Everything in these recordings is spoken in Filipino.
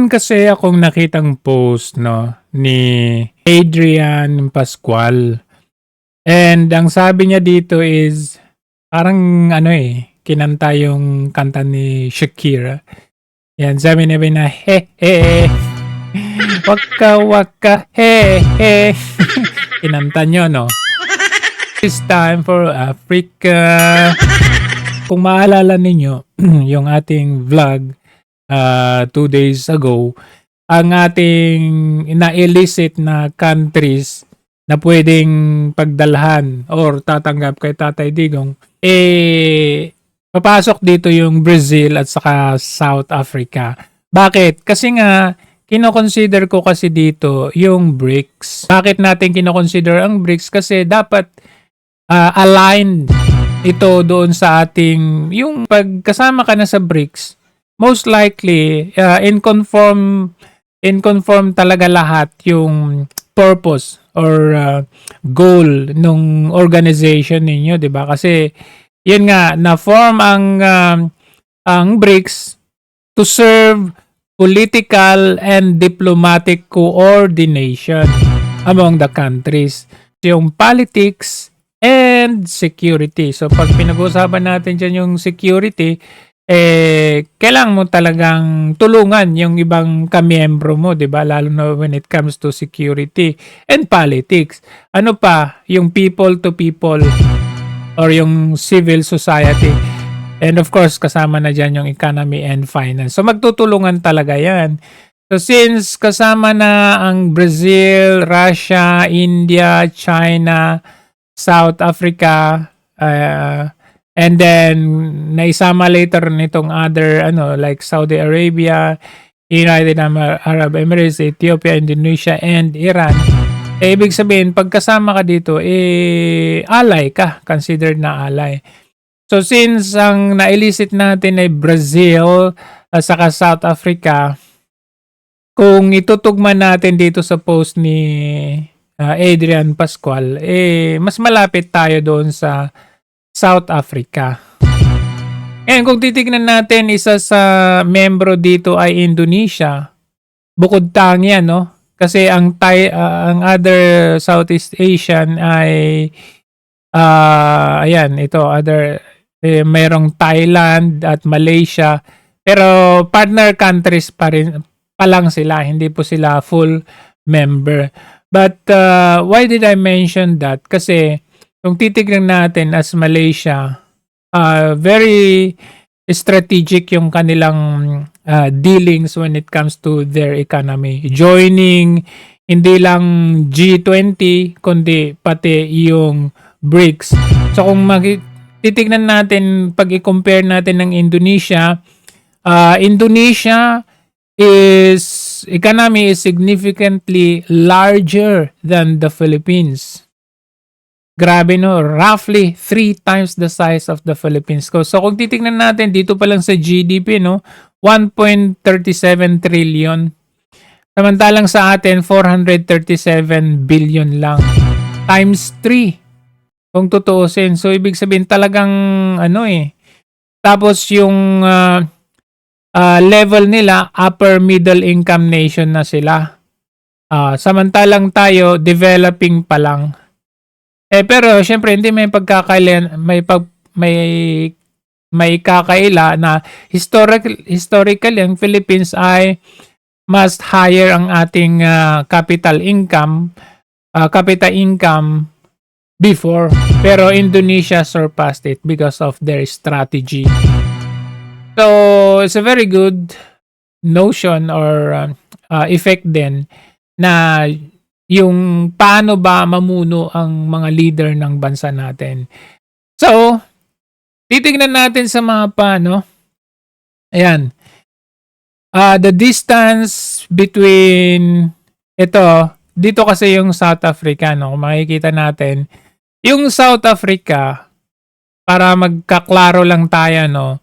Meron kasi akong nakitang post 'no, ni Adrian Pascual. And ang sabi niya dito is parang ano, kinanta yung kanta ni Shakira. Yan, sabi niya na, "He, he, waka waka, he, he." Kinanta niyo 'no? It's time for Africa. Kung maalala ninyo yung ating vlog 2 days ago, ang ating na-elicit na countries na pwedeng pagdalhan or tatanggap kay Tatay Digong, papasok dito yung Brazil at saka South Africa. Bakit? Kasi nga, kino-consider ko kasi dito yung BRICS. Bakit natin kino-consider ang BRICS? Kasi dapat aligned ito doon sa ating, yung pagkasama ka na sa BRICS, most likely, in conform talaga lahat yung purpose or goal nung organization ninyo, 'di ba? Kasi yun nga na-form ang BRICS to serve political and diplomatic coordination among the countries. Yung politics and security. So pag pinag-uusapan natin dyan yung security, kailangan mo talagang tulungan yung ibang kamiyembro mo, 'di ba? Lalo na when it comes to security and politics. Ano pa, yung people to people or yung civil society. And of course, kasama na dyan yung economy and finance. So magtutulungan talaga yan. So since kasama na ang Brazil, Russia, India, China, South Africa, and then naisama later nitong other like Saudi Arabia, United Arab Emirates, Ethiopia, Indonesia, and Iran. Ibig sabihin, pagkasama ka dito, ally ka, considered na ally. So since ang na-elicit natin ay Brazil at saka South Africa, kung itutugma natin dito sa post ni Adrian Pascual, mas malapit tayo doon sa South Africa. Ngayon, kung titignan natin, isa sa membro dito ay Indonesia. Bukod tangi yan, no? Kasi ang other Southeast Asian ay ayan, ito, mayroong Thailand at Malaysia. Pero partner countries pa lang sila, hindi po sila full member. But why did I mention that? Kasi kung titignan natin as Malaysia, very strategic yung kanilang dealings when it comes to their economy. Joining hindi lang G20 kundi pati yung BRICS. So kung titignan natin, pag i-compare natin ng Indonesia, Indonesia economy is significantly larger than the Philippines. Grabe, no? Roughly 3 times the size of the Philippines. So kung titingnan natin dito pa lang sa GDP, no, 1.37 trillion. Samantalang sa atin 437 billion lang. Times 3 kung tutuusin. So ibig sabihin talagang Tapos yung level nila, upper middle income nation na sila. Samantalang tayo, developing pa lang. Pero syempre hindi may may kakaila na historically ang Philippines ay mas higher ang ating capita income before. Pero Indonesia surpassed it because of their strategy. So, it's a very good notion or effect din na yung paano ba mamuno ang mga leader ng bansa natin. So, titignan natin sa mapa, no? Ayan. The distance between dito kasi yung South Africa, no? Kung makikita natin, yung South Africa, para magkaklaro lang tayo, no?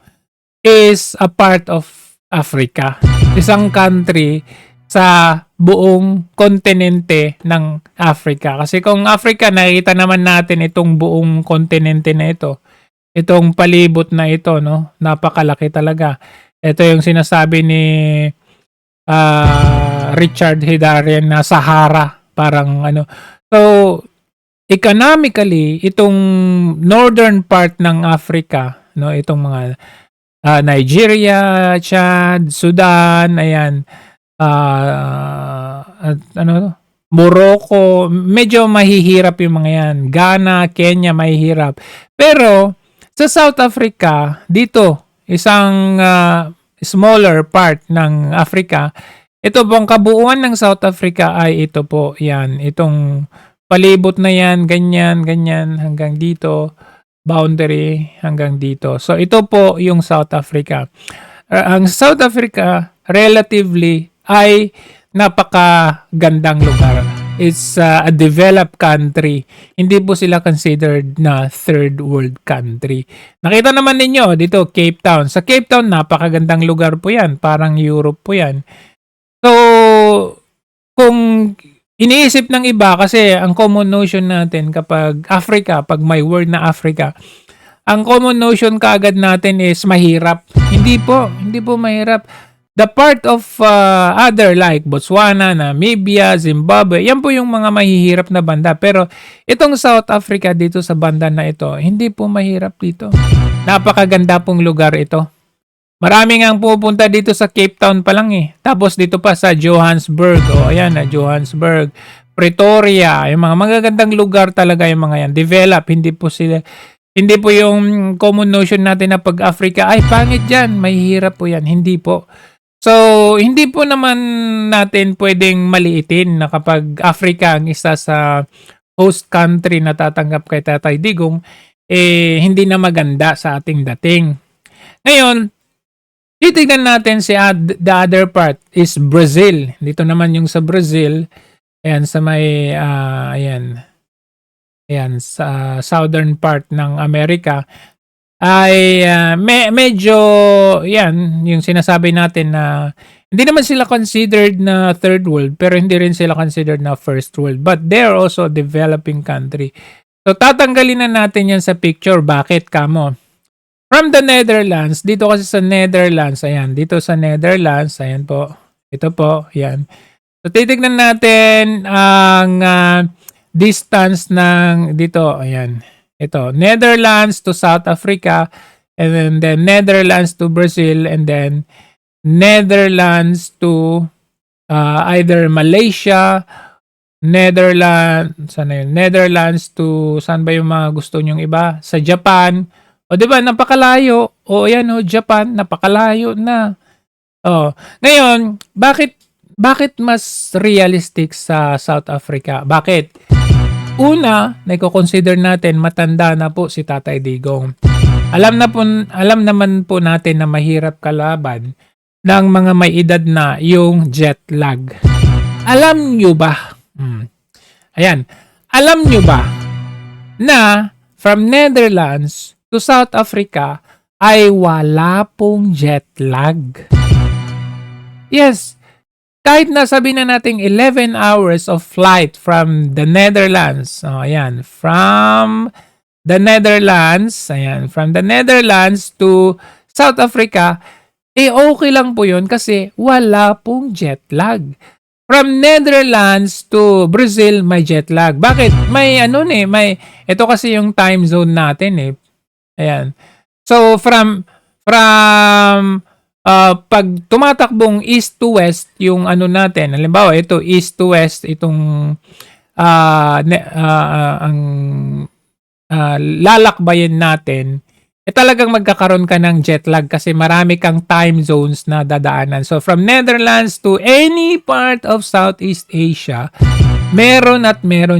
Is a part of Africa. Isang country sa buong kontinente ng Africa. Kasi kung Africa, nakikita naman natin itong buong kontinente na ito. Itong palibot na ito, no? Napakalaki talaga. Ito yung sinasabi Richard Hidarian na Sahara, parang ano. So, economically, itong northern part ng Africa, no, itong mga Nigeria, Chad, Sudan, ayan, at ano, Morocco, medyo mahihirap yung mga yan. Ghana, Kenya, mahihirap. Pero sa South Africa, dito, isang smaller part ng Africa, ito pong kabuuan ng South Africa ay ito po, yan, itong palibot na yan, ganyan, ganyan, hanggang dito, boundary hanggang dito. So ito po yung South Africa. Ang South Africa, relatively, ay napakagandang lugar. It's a developed country. Hindi po sila considered na third world country. Nakita naman ninyo dito, Cape Town. Sa Cape Town, napakagandang lugar po yan. Parang Europe po yan. So, kung iniisip ng iba, kasi ang common notion natin kapag Africa, pag may word na Africa, ang common notion kaagad natin is mahirap. Hindi po mahirap. The part of other like Botswana, Namibia, Zimbabwe, yan po yung mga mahihirap na banda. Pero itong South Africa dito sa banda na ito, hindi po mahirap dito. Napakaganda pong lugar ito. Marami ngang pupunta dito sa Cape Town pa lang eh. Tapos dito pa sa Johannesburg. Ayan na, Johannesburg. Pretoria. Yung mga magagandang lugar talaga yung mga yan. Develop. Hindi po yung common notion natin na pag Africa, ay pangit dyan. Mahihirap po yan. Hindi po. So, hindi po naman natin pwedeng maliitin na kapag Africa ang isa sa host country na tatanggap kay Tatay Digong, hindi na maganda sa ating dating. Ngayon, titignan natin the other part is Brazil. Dito naman yung sa Brazil. Ayan, sa may, ayan, sa southern part ng Amerika. Ay medyo yan yung sinasabi natin na hindi naman sila considered na third world pero hindi rin sila considered na first world, but they're also a developing country. So tatanggalin na natin yan sa picture. Bakit kamo? From the Netherlands, dito kasi sa Netherlands, ayan, dito sa Netherlands, ayan po, ito po, ayan. So titignan natin ang distance ng dito, ayan. Ito, Netherlands to South Africa, and then Netherlands to Brazil, and then Netherlands to either Malaysia, Netherlands to, saan ba yung mga gusto nyong iba? Sa Japan. O diba, napakalayo. O ayan o, Japan, napakalayo na. O, ngayon, bakit mas realistic sa South Africa? Bakit? Una, na-consider natin matanda na po si Tatay Digong. Alam naman po natin na mahirap kalaban ng mga may edad na yung jet lag. Alam nyo ba? Ayan. Alam nyo ba na from Netherlands to South Africa ay wala pong jet lag? Yes. Kahit na sabihin na natin 11 hours of flight from the Netherlands. Ayan. From the Netherlands to South Africa, okay lang po yun kasi wala pong jet lag. From Netherlands to Brazil, may jet lag. Bakit? Ito kasi yung time zone natin eh. Ayan. So, from pag tumatakbong east to west yung ano natin, halimbawa ito east to west, itong ang lalakbayin natin, talagang magkakaroon ka ng jet lag kasi marami kang time zones na dadaanan. So from Netherlands to any part of Southeast Asia, meron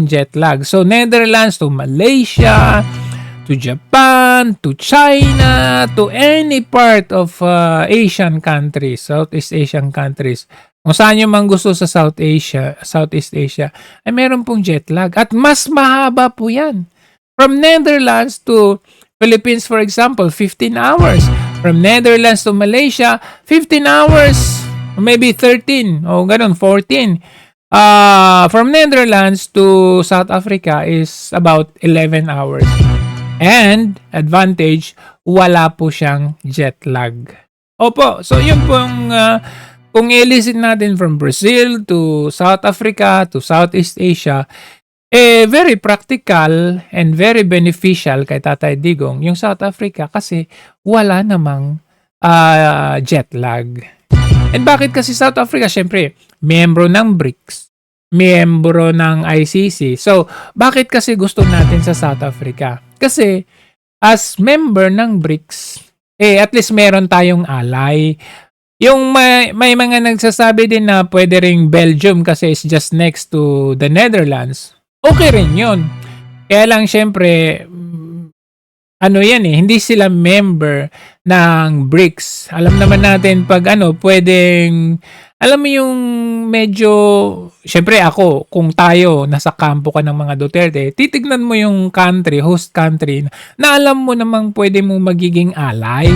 jet lag. So Netherlands to Malaysia, to Japan, to China, to any part of Asian countries, Southeast Asian countries. Kung saan yung mang gusto sa Southeast Asia, ay meron pong jet lag. At mas mahaba po yan. From Netherlands to Philippines, for example, 15 hours. From Netherlands to Malaysia, 15 hours. Maybe 13 o ganun, 14. From Netherlands to South Africa is about 11 hours. And, advantage, wala po siyang jet lag. Opo, so yun pong kung i-list natin from Brazil to South Africa to Southeast Asia, very practical and very beneficial kay Tatay Digong yung South Africa kasi wala namang jet lag. And bakit kasi South Africa? Siyempre, miyembro ng BRICS, miyembro ng ICC. So, bakit kasi gusto natin sa South Africa? Kasi, as member ng BRICS, at least meron tayong ally. Yung may mga nagsasabi din na pwede ring Belgium kasi it's just next to the Netherlands. Okay rin yun. Kaya lang syempre, ano yan hindi sila member ng BRICS. Alam naman natin pag pwedeng, alam mo yung medyo, syempre ako, kung tayo, nasa kampo ka ng mga Duterte, titignan mo yung country, host country, na alam mo namang pwede mo magiging ally.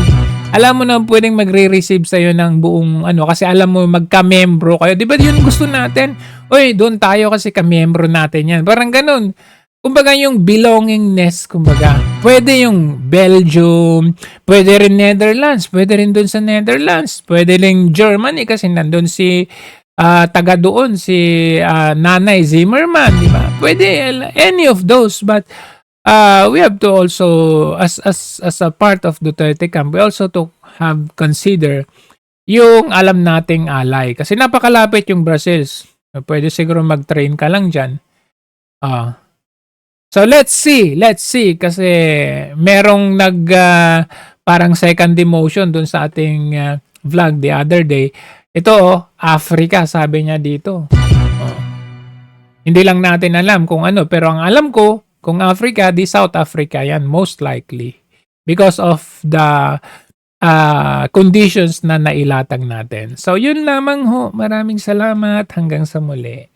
Alam mo na pwedeng magre-receive sa'yo ng buong kasi alam mo magka-membro kayo. Di ba yun gusto natin? Uy, doon tayo kasi ka-membro natin yan. Parang ganun. Kumbaga yung belongingness, kumbaga. Pwede yung Belgium, pwede rin Netherlands, pwede rin doon sa Netherlands, pwede rin Germany kasi nandun si taga doon, si Nanay Zimmerman, di ba? Pwede any of those, but we have to also, as a part of Duterte camp, we also to have consider yung alam nating ally. Kasi napakalapit yung Brazil. Pwede siguro mag-train ka lang dyan. So let's see kasi merong parang second demotion dun sa ating vlog the other day. Ito Africa sabi niya dito. Hindi lang natin alam kung ano, pero ang alam ko kung Africa, di South Africa yan most likely because of the conditions na nailatag natin. So yun lamang ho. Maraming salamat hanggang sa muli.